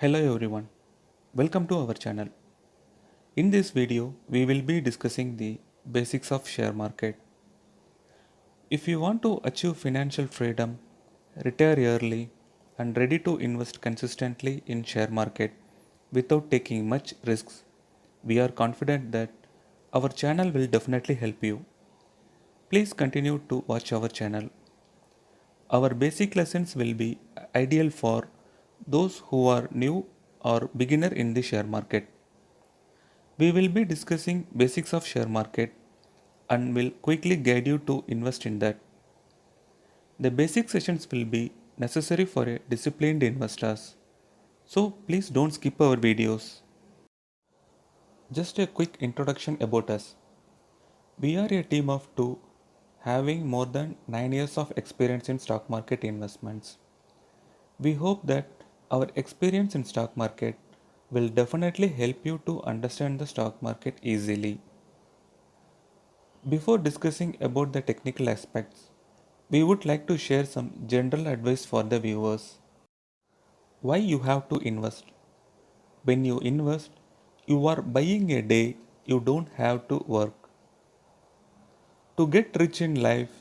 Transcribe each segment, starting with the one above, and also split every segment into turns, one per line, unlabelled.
Hello everyone, welcome to our channel. In this video, we will be discussing the basics of share market. If you want to achieve financial freedom, retire early, and ready to invest consistently in share market without taking much risks, we are confident that our channel will definitely help you. Please continue to watch our channel. Our basic lessons will be ideal for those who are new or beginner in the share market. We will be discussing basics of share market and will quickly guide you to invest in that. The basic sessions will be necessary for a disciplined investors. So please don't skip our videos. Just a quick introduction about us. We are a team of two having more than 9 years of experience in stock market investments. We hope that our experience in stock market will definitely help you to understand the stock market easily. Before discussing about the technical aspects, we would like to share some general advice for the viewers. Why you have to invest? When you invest, you are buying a day you don't have to work. To get rich in life,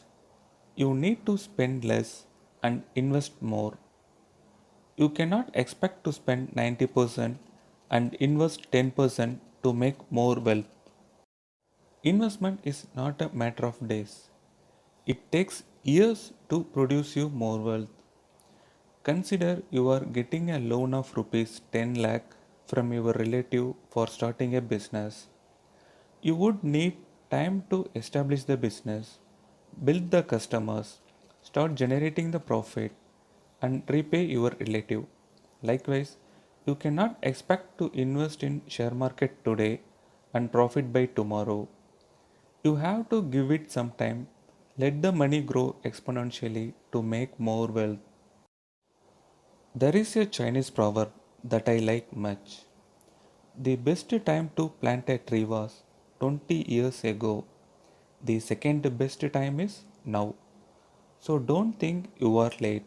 you need to spend less and invest more. You cannot expect to spend 90% and invest 10% to make more wealth. Investment is not a matter of days. It takes years to produce you more wealth. Consider you are getting a loan of rupees 10 lakh from your relative for starting a business. You would need time to establish the business, build the customers, start generating the profit, and repay your relative. Likewise, you cannot expect to invest in share market today and profit by tomorrow. You have to give it some time, let the money grow exponentially to make more wealth. There is a Chinese proverb that I like much. The best time to plant a tree was 20 years ago. The second best time is now. So don't think you are late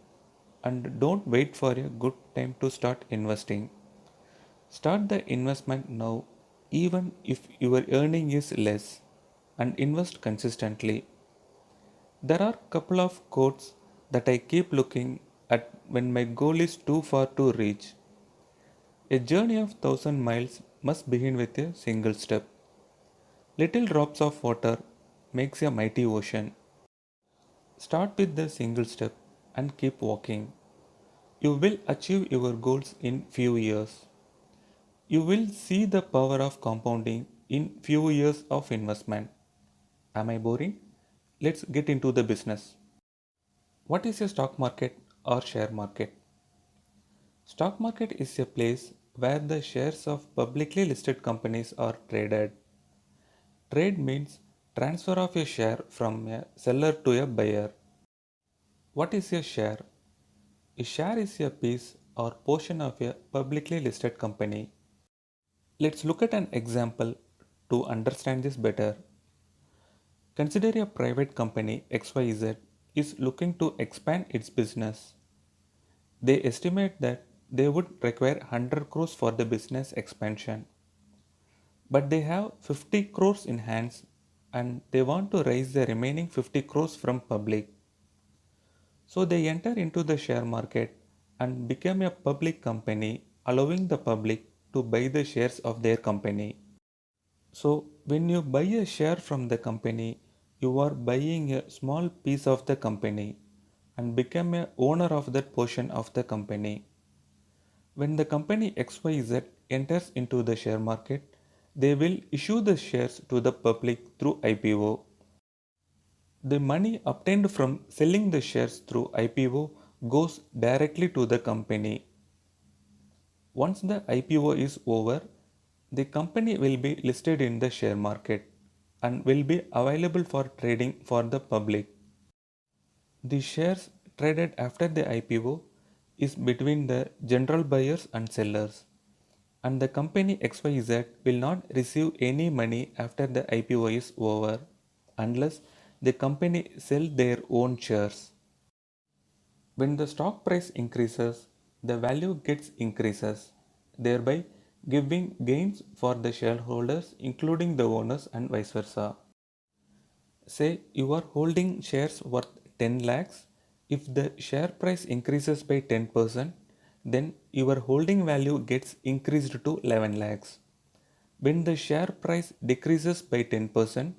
and don't wait for a good time to start investing. Start the investment now even if your earning is less and invest consistently. There are couple of quotes that I keep looking at when my goal is too far to reach. A journey of 1,000 miles must begin with a single step. Little drops of water makes a mighty ocean. Start with the single step and keep walking. You will achieve your goals in few years. You will see the power of compounding in few years of investment. Am I boring? Let's get into the business. What is a stock market or share market? Stock market is a place where the shares of publicly listed companies are traded. Trade means transfer of a share from a seller to a buyer. What is a share? A share is a piece or portion of a publicly listed company. Let's look at an example to understand this better. Consider a private company XYZ is looking to expand its business. They estimate that they would require 100 crores for the business expansion, but they have 50 crores in hands and they want to raise the remaining 50 crores from public. So they enter into the share market and become a public company, allowing the public to buy the shares of their company. So when you buy a share from the company, you are buying a small piece of the company and become a owner of that portion of the company. When the company XYZ enters into the share market, they will issue the shares to the public through IPO. The money obtained from selling the shares through IPO goes directly to the company. Once the IPO is over, the company will be listed in the share market and will be available for trading for the public. The shares traded after the IPO is between the general buyers and sellers, and the company XYZ will not receive any money after the IPO is over unless the company sell their own shares. When the stock price increases, the value gets increases. thereby giving gains for the shareholders, including the owners, and vice versa. Say you are holding shares worth 10 lakhs. If the share price increases by 10%, then your holding value gets increased to 11 lakhs. When the share price decreases by 10%,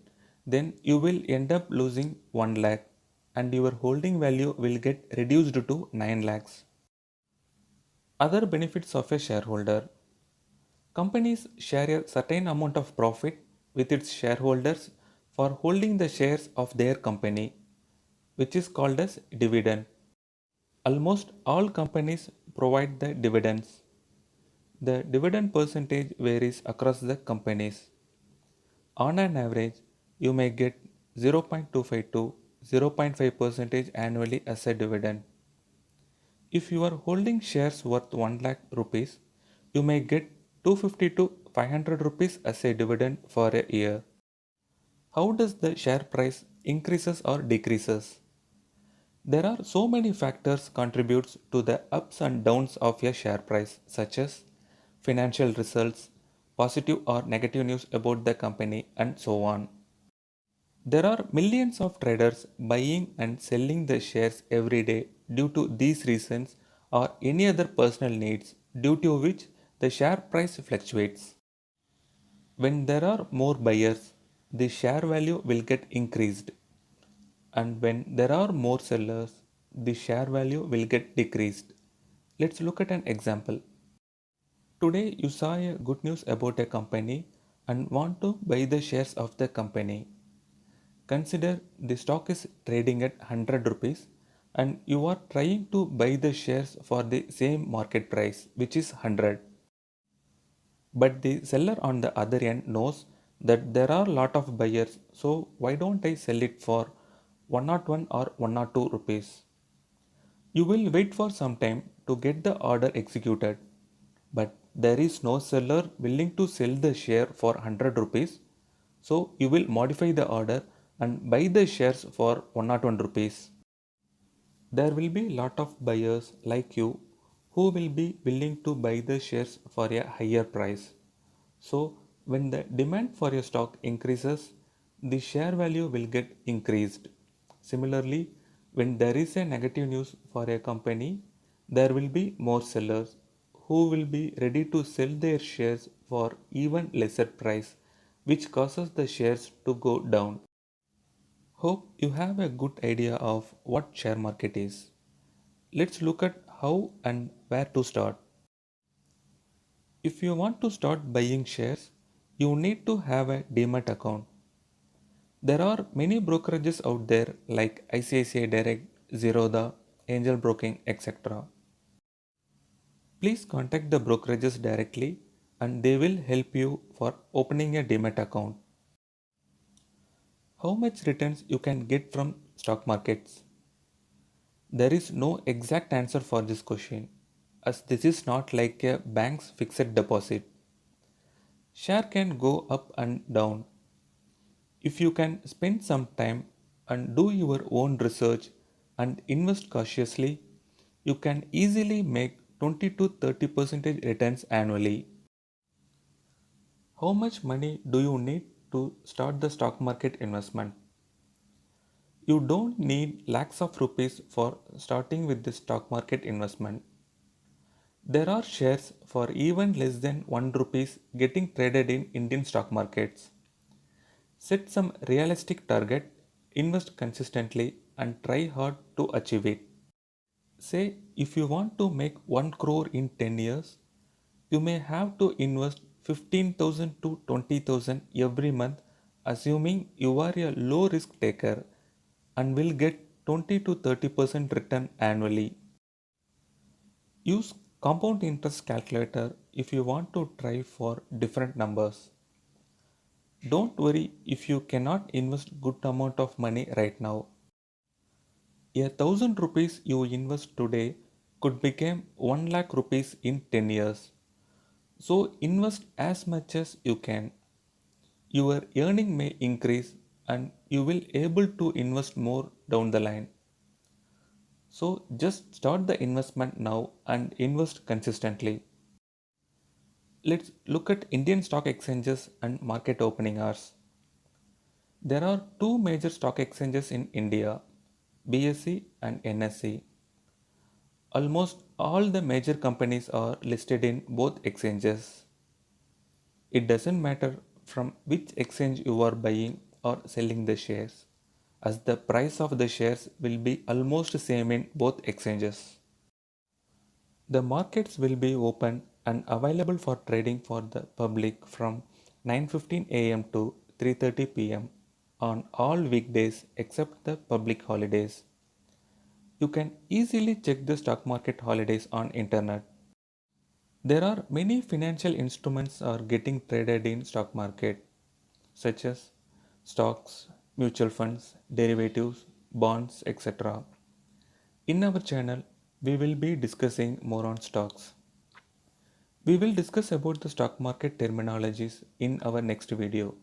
then you will end up losing 1 lakh and your holding value will get reduced to 9 lakhs. Other benefits of a shareholder: companies share a certain amount of profit with its shareholders for holding the shares of their company, which is called as dividend. Almost all companies provide the dividends. The dividend percentage varies across the companies. On an average, you may get 0.25 to 0.5 percentage annually as a dividend. If you are holding shares worth 1 lakh rupees, you may get 250 to 500 rupees as a dividend for a year. How does the share price increases or decreases? There are so many factors contributes to the ups and downs of a share price, such as financial results, positive or negative news about the company, and so on. There are millions of traders buying and selling the shares every day due to these reasons or any other personal needs due to which the share price fluctuates. When there are more buyers, the share value will get increased, and when there are more sellers, the share value will get decreased. Let's look at an example. Today you saw a good news about a company and want to buy the shares of the company. Consider the stock is trading at 100 rupees and you are trying to buy the shares for the same market price, which is 100. But the seller on the other end knows that there are a lot of buyers, so why don't I sell it for 101 or 102 rupees? You will wait for some time to get the order executed, but there is no seller willing to sell the share for 100 rupees, so you will modify the order and buy the shares for 101 rupees. There will be lot of buyers like you who will be willing to buy the shares for a higher price. So when the demand for your stock increases, the share value will get increased. Similarly, when there is a negative news for a company, there will be more sellers who will be ready to sell their shares for even lesser price, which causes the shares to go down. Hope you have a good idea of what share market is. Let's look at how and where to start. If you want to start buying shares, you need to have a demat account. There are many brokerages out there like ICICI Direct, Zerodha, Angel Broking, etc. Please contact the brokerages directly and they will help you for opening a demat account. How much returns you can get from stock markets? There is no exact answer for this question, as this is not like a bank's fixed deposit. Share can go up and down. If you can spend some time and do your own research and invest cautiously, you can easily make 20 to 30% returns annually. How much money do you need to start the stock market investment? You don't need lakhs of rupees for starting with the stock market investment. There are shares for even less than 1 rupees getting traded in Indian stock markets. Set some realistic target, invest consistently and try hard to achieve it. Say if you want to make 1 crore in 10 years, you may have to invest 15,000 to 20,000 every month, assuming you are a low risk taker and will get 20 to 30% return annually. Use compound interest calculator if you want to try for different numbers. Don't worry if you cannot invest good amount of money right now. 1,000 rupees you invest today could become 1 lakh rupees in 10 years. So invest as much as you can. Your earning may increase and you will able to invest more down the line. So just start the investment now and invest consistently. Let's look at Indian stock exchanges and market opening hours. There are two major stock exchanges in India, BSE and NSE. Almost all the major companies are listed in both exchanges. It doesn't matter from which exchange you are buying or selling the shares, as the price of the shares will be almost same in both exchanges. The markets will be open and available for trading for the public from 9:15 a.m. to 3:30 p.m. on all weekdays except the public holidays. You can easily check the stock market holidays on internet. There are many financial instruments are getting traded in stock market such as stocks, mutual funds, derivatives, bonds, etc. In our channel, we will be discussing more on stocks. We will discuss about the stock market terminologies in our next video,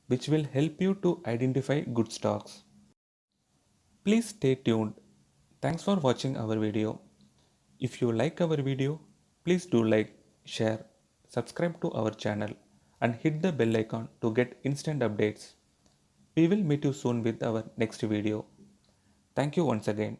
which will help you to identify good stocks. Please stay tuned. Thanks for watching our video. If you like our video, please do like, share, subscribe to our channel and hit the bell icon to get instant updates. We will meet you soon with our next video. Thank you once again.